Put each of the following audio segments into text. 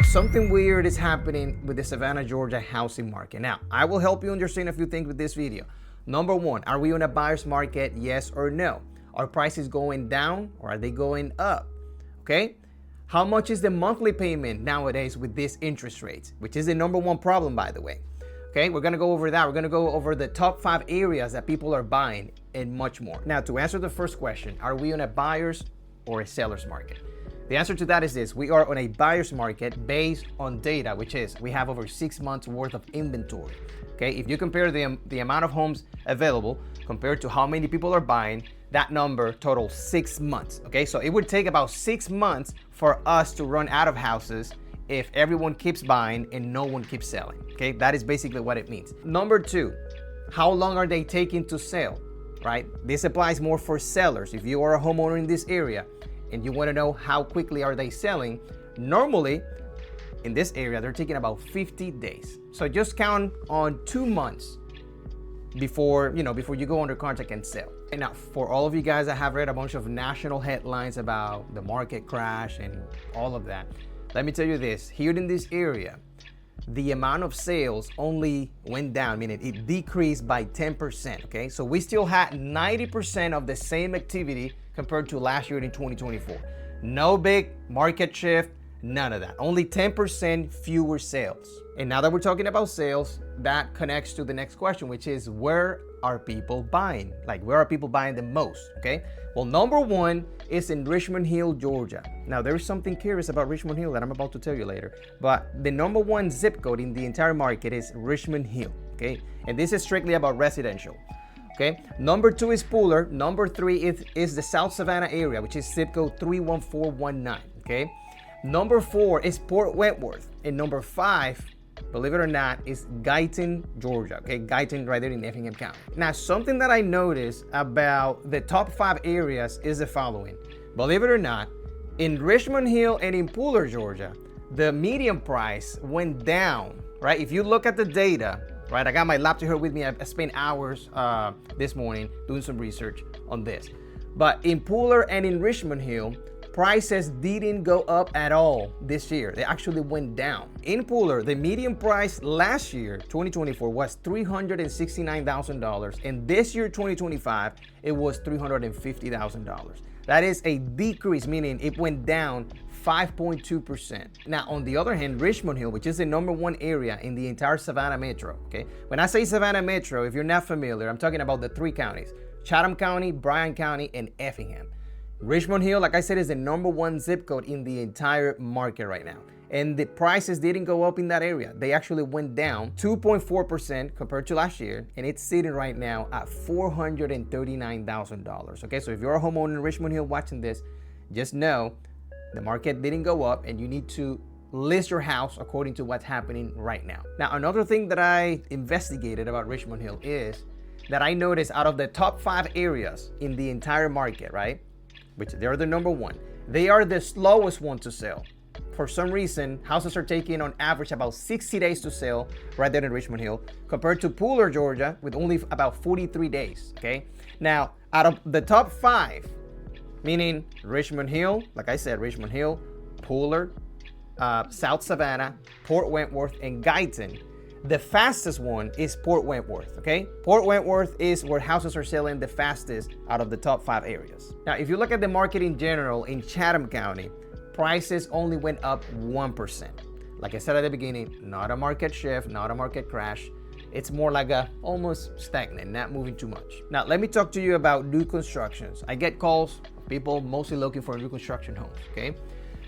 something weird is happening with the Savannah, Georgia housing market. Now, I will help you understand a few things with this video. Number one, are we on a buyer's market? Yes or no? Are prices going down or are they going up? Okay. How much is the monthly payment nowadays with these interest rates, which is the number one problem, by the way. Okay, we're gonna go over that. We're gonna go over the top 5 areas that people are buying and much more. Now, to answer the first question, are we on a buyer's or a seller's market? The answer to that is this: we are on a buyer's market based on data, which is we have over 6 months worth of inventory. Okay, if you compare the amount of homes available compared to how many people are buying, that number totals 6 months. Okay, so it would take about 6 months for us to run out of houses if everyone keeps buying and no one keeps selling. Okay, that is basically what it means. Number two, how long are they taking to sell? Right, this applies more for sellers. If you are a homeowner in this area and you want to know how quickly are they selling, normally in this area they're taking about 50 days. So just count on 2 months before you go under contract and sell. And now, for all of you guys that have read a bunch of national headlines about the market crash and all of that, let me tell you this: here in this area, the amount of sales only went down, meaning it decreased by 10%. Okay, so we still had 90% of the same activity compared to last year in 2024. No big market shift, none of that. Only 10% fewer sales. And now that we're talking about sales, that connects to the next question, which is, where are people buying? Like, where are people buying the most? Okay, well, number one is in Richmond Hill, Georgia. Now, there's something curious about Richmond Hill that I'm about to tell you later, but the number one zip code in the entire market is Richmond Hill. Okay, and this is strictly about residential. Okay, number two is Pooler. Number three is the South Savannah area, which is zip code 31419. Okay, number four is Port Wentworth, and number five, believe it or not, is Guyton, Georgia. Okay, Guyton right there in Effingham County. Now, something that I noticed about the top 5 areas is the following. Believe it or not, in Richmond Hill and in Pooler, Georgia, the median price went down, right? If you look at the data, right, I got my laptop here with me. I spent hours this morning doing some research on this. But in Pooler and in Richmond Hill, prices didn't go up at all this year. They actually went down. In Pooler, the median price last year, 2024, was $369,000. And this year, 2025, it was $350,000. That is a decrease, meaning it went down 5.2%. Now, on the other hand, Richmond Hill, which is the number one area in the entire Savannah Metro, okay? When I say Savannah Metro, if you're not familiar, I'm talking about the 3 counties: Chatham County, Bryan County, and Effingham. Richmond Hill, like I said, is the number one zip code in the entire market right now. And the prices didn't go up in that area. They actually went down 2.4% compared to last year. And it's sitting right now at $439,000. Okay, so if you're a homeowner in Richmond Hill watching this, just know the market didn't go up and you need to list your house according to what's happening right now. Now, another thing that I investigated about Richmond Hill is that I noticed out of the top 5 areas in the entire market, right, which they're the number one, they are the slowest one to sell. For some reason, houses are taking on average about 60 days to sell right there in Richmond Hill, compared to Pooler, Georgia, with only about 43 days, okay? Now, out of the top 5, meaning Richmond Hill, like I said, Richmond Hill, Pooler, South Savannah, Port Wentworth, and Guyton, the fastest one is Port Wentworth, okay? Port Wentworth is where houses are selling the fastest out of the top 5 areas. Now, if you look at the market in general in Chatham County, prices only went up 1%. Like I said at the beginning, not a market shift, not a market crash. It's more like a almost stagnant, not moving too much. Now, let me talk to you about new constructions. I get calls of people mostly looking for new construction homes, okay?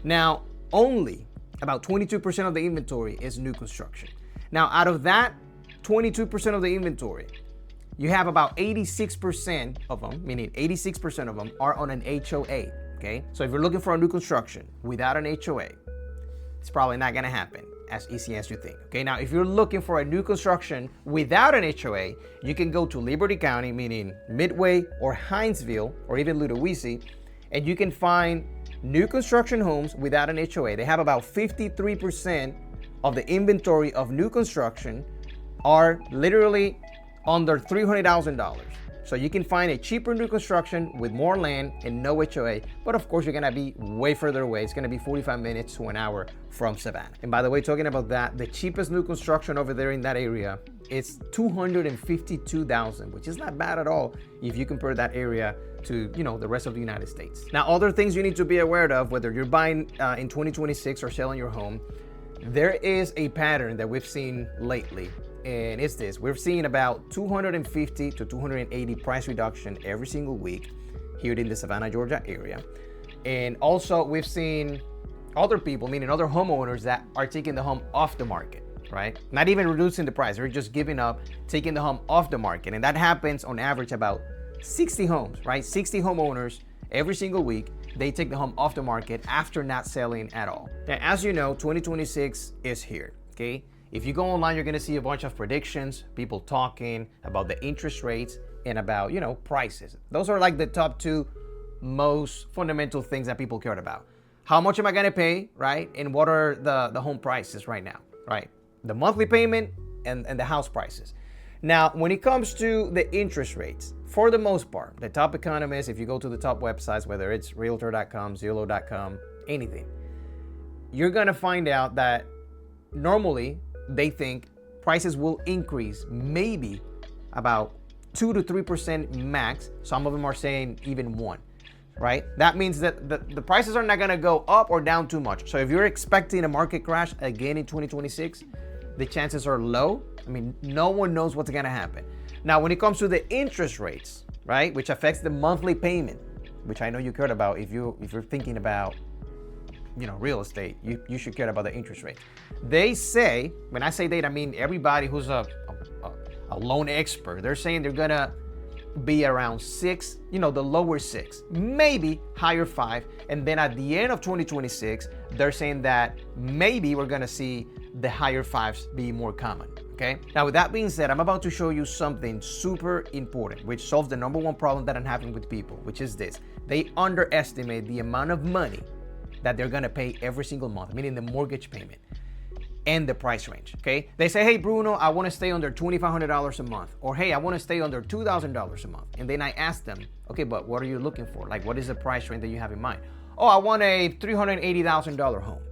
Now, only about 22% of the inventory is new construction. Now, out of that 22% of the inventory, you have about 86% of them, meaning 86% of them are on an HOA, okay? So if you're looking for a new construction without an HOA, it's probably not gonna happen as easy as you think, okay? Now, if you're looking for a new construction without an HOA, you can go to Liberty County, meaning Midway or Hinesville or even Ludowici, and you can find new construction homes without an HOA. They have about 53% of the inventory of new construction are literally under $300,000. So you can find a cheaper new construction with more land and no HOA, but of course you're gonna be way further away. It's gonna be 45 minutes to an hour from Savannah. And by the way, talking about that, the cheapest new construction over there in that area is $252,000, which is not bad at all if you compare that area to, you know, the rest of the United States. Now, other things you need to be aware of, whether you're buying in 2026 or selling your home, there is a pattern that we've seen lately, and it's this. We're seeing about 250 to 280 price reduction every single week here in the Savannah, Georgia area. And also we've seen other people, meaning other homeowners, that are taking the home off the market, right? Not even reducing the price, they're just giving up, taking the home off the market. And that happens on average about 60 homes, right? 60 homeowners every single week, they take the home off the market after not selling at all. Now, as you know, 2026 is here, okay? If you go online, you're gonna see a bunch of predictions, people talking about the interest rates and about, you know, prices. Those are like the top two most fundamental things that people cared about. How much am I gonna pay, right? And what are the home prices right now, right? The monthly payment and the house prices. Now, when it comes to the interest rates, for the most part, the top economists, if you go to the top websites, whether it's realtor.com, Zillow.com, anything, you're gonna find out that normally they think prices will increase maybe about 2 to 3% max. Some of them are saying even 1, right? That means that the prices are not gonna go up or down too much. So if you're expecting a market crash again in 2026, the chances are low. I mean, no one knows what's gonna happen. Now, when it comes to the interest rates, right, which affects the monthly payment, which I know you cared about if you're thinking about, you know, real estate, you should care about the interest rate. They say, when I say they, I mean everybody who's a loan expert, they're saying they're gonna be around 6, you know, the lower 6, maybe higher 5. And then at the end of 2026, they're saying that maybe we're gonna see the higher 5s be more common, okay? Now, with that being said, I'm about to show you something super important, which solves the number one problem that I'm having with people, which is this. They underestimate the amount of money that they're gonna pay every single month, meaning the mortgage payment and the price range, okay? They say, hey, Bruno, I wanna stay under $2,500 a month, or hey, I wanna stay under $2,000 a month. And then I ask them, okay, but what are you looking for? Like, what is the price range that you have in mind? Oh, I want a $380,000 home,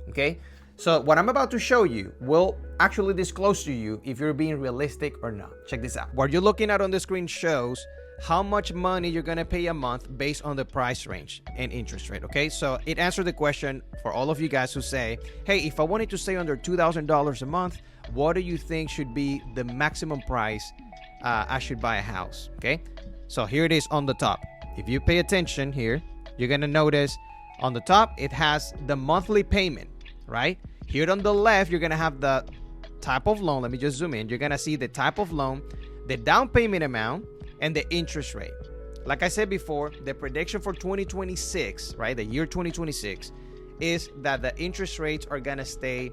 okay? So what I'm about to show you will actually disclose to you if you're being realistic or not. Check this out. What you're looking at on the screen shows how much money you're gonna pay a month based on the price range and interest rate, okay? So it answered the question for all of you guys who say, hey, if I wanted to stay under $2,000 a month, what do you think should be the maximum price I should buy a house, okay? So here it is on the top. If you pay attention here, you're gonna notice on the top, it has the monthly payment, right? Here on the left, you're gonna have the type of loan. Let me just zoom in. You're gonna see the type of loan, the down payment amount, and the interest rate. Like I said before, the prediction for 2026, right, the year 2026, is that the interest rates are gonna stay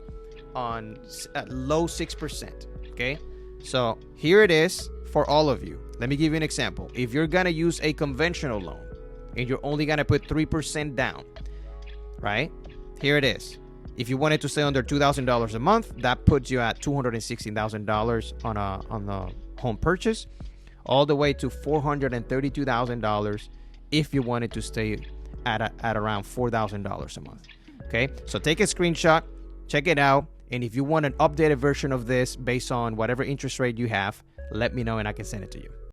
on low 6%, okay? So here it is for all of you. Let me give you an example. If you're gonna use a conventional loan and you're only gonna put 3% down, right? Here it is. If you wanted to stay under $2,000 a month, that puts you at $216,000 on the home purchase, all the way to $432,000 if you wanted to stay at around $4,000 a month. Okay, so take a screenshot, check it out, and if you want an updated version of this based on whatever interest rate you have, let me know and I can send it to you.